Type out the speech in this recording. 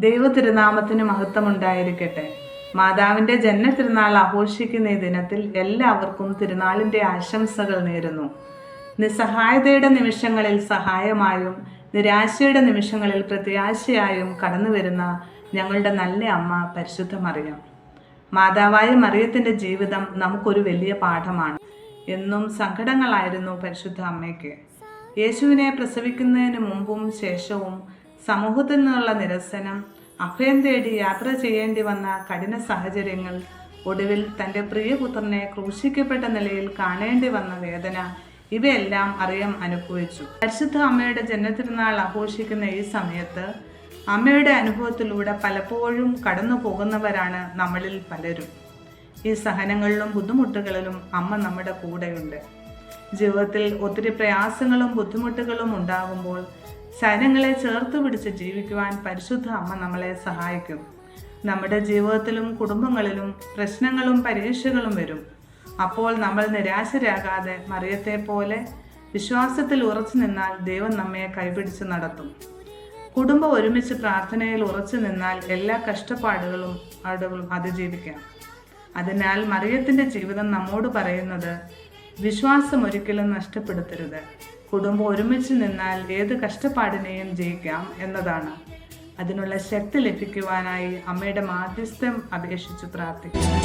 ദൈവ തിരുനാമത്തിന് മഹത്വമുണ്ടായിരിക്കട്ടെ. മാതാവിൻ്റെ ജന്മ തിരുനാൾ ആഘോഷിക്കുന്ന ഈ ദിനത്തിൽ എല്ലാവർക്കും തിരുനാളിൻ്റെ ആശംസകൾ നേരുന്നു. നിസ്സഹായതയുടെ നിമിഷങ്ങളിൽ സഹായമായും നിരാശയുടെ നിമിഷങ്ങളിൽ പ്രത്യാശയായും കടന്നു വരുന്ന ഞങ്ങളുടെ നല്ല അമ്മ പരിശുദ്ധ മറിയം. മാതാവായ മറിയത്തിൻ്റെ ജീവിതം നമുക്കൊരു വലിയ പാഠമാണ്. എന്നും സങ്കടങ്ങളായിരുന്നു പരിശുദ്ധ അമ്മയ്ക്ക്. യേശുവിനെ പ്രസവിക്കുന്നതിന് മുമ്പും ശേഷവും സമൂഹത്തിൽ നിന്നുള്ള നിരസനം, അഭയം തേടി യാത്ര ചെയ്യേണ്ടി വന്ന കഠിന സാഹചര്യങ്ങൾ, ഒടുവിൽ തൻ്റെ പ്രിയപുത്രനെ ക്രൂശിക്കപ്പെട്ട നിലയിൽ കാണേണ്ടി വന്ന വേദന, ഇവയെല്ലാം മറിയം അനുഭവിച്ചു. പരിശുദ്ധ അമ്മയുടെ ജന്മതിരുനാൾ ആഘോഷിക്കുന്ന ഈ സമയത്ത് അമ്മയുടെ അനുഭവത്തിലൂടെ പലപ്പോഴും കടന്നു പോകുന്നവരാണ് നമ്മളിൽ പലരും. ഈ സഹനങ്ങളിലും ബുദ്ധിമുട്ടുകളിലും അമ്മ നമ്മുടെ കൂടെയുണ്ട്. ജീവിതത്തിൽ ഒത്തിരി പ്രയാസങ്ങളും ബുദ്ധിമുട്ടുകളും ഉണ്ടാകുമ്പോൾ സഹനങ്ങളെ ചേർത്ത് പിടിച്ച് ജീവിക്കുവാൻ പരിശുദ്ധ അമ്മ നമ്മളെ സഹായിക്കും. നമ്മുടെ ജീവിതത്തിലും കുടുംബങ്ങളിലും പ്രശ്നങ്ങളും പരീക്ഷകളും വരും. അപ്പോൾ നമ്മൾ നിരാശരാകാതെ മറിയത്തെ പോലെ വിശ്വാസത്തിൽ ഉറച്ചു നിന്നാൽ ദൈവം നമ്മെ കൈപിടിച്ച് നടത്തും. കുടുംബം ഒരുമിച്ച് പ്രാർത്ഥനയിൽ ഉറച്ചു നിന്നാൽ എല്ലാ കഷ്ടപ്പാടുകളും അതിജീവിക്കാം. അതിനാൽ മറിയത്തിൻ്റെ ജീവിതം നമ്മോട് പറയുന്നത് വിശ്വാസം ഒരിക്കലും നഷ്ടപ്പെടുത്തരുത്. കുടുംബം ഒരുമിച്ച് നിന്നാൽ ഏത് കഷ്ടപ്പാടിനെയും ജയിക്കാം എന്നതാണ്. അതിനുള്ള ശക്തി ലഭിക്കുവാനായി അമ്മയുടെ മാധ്യസ്ഥം അപേക്ഷിച്ച് പ്രാർത്ഥിക്കുന്നു.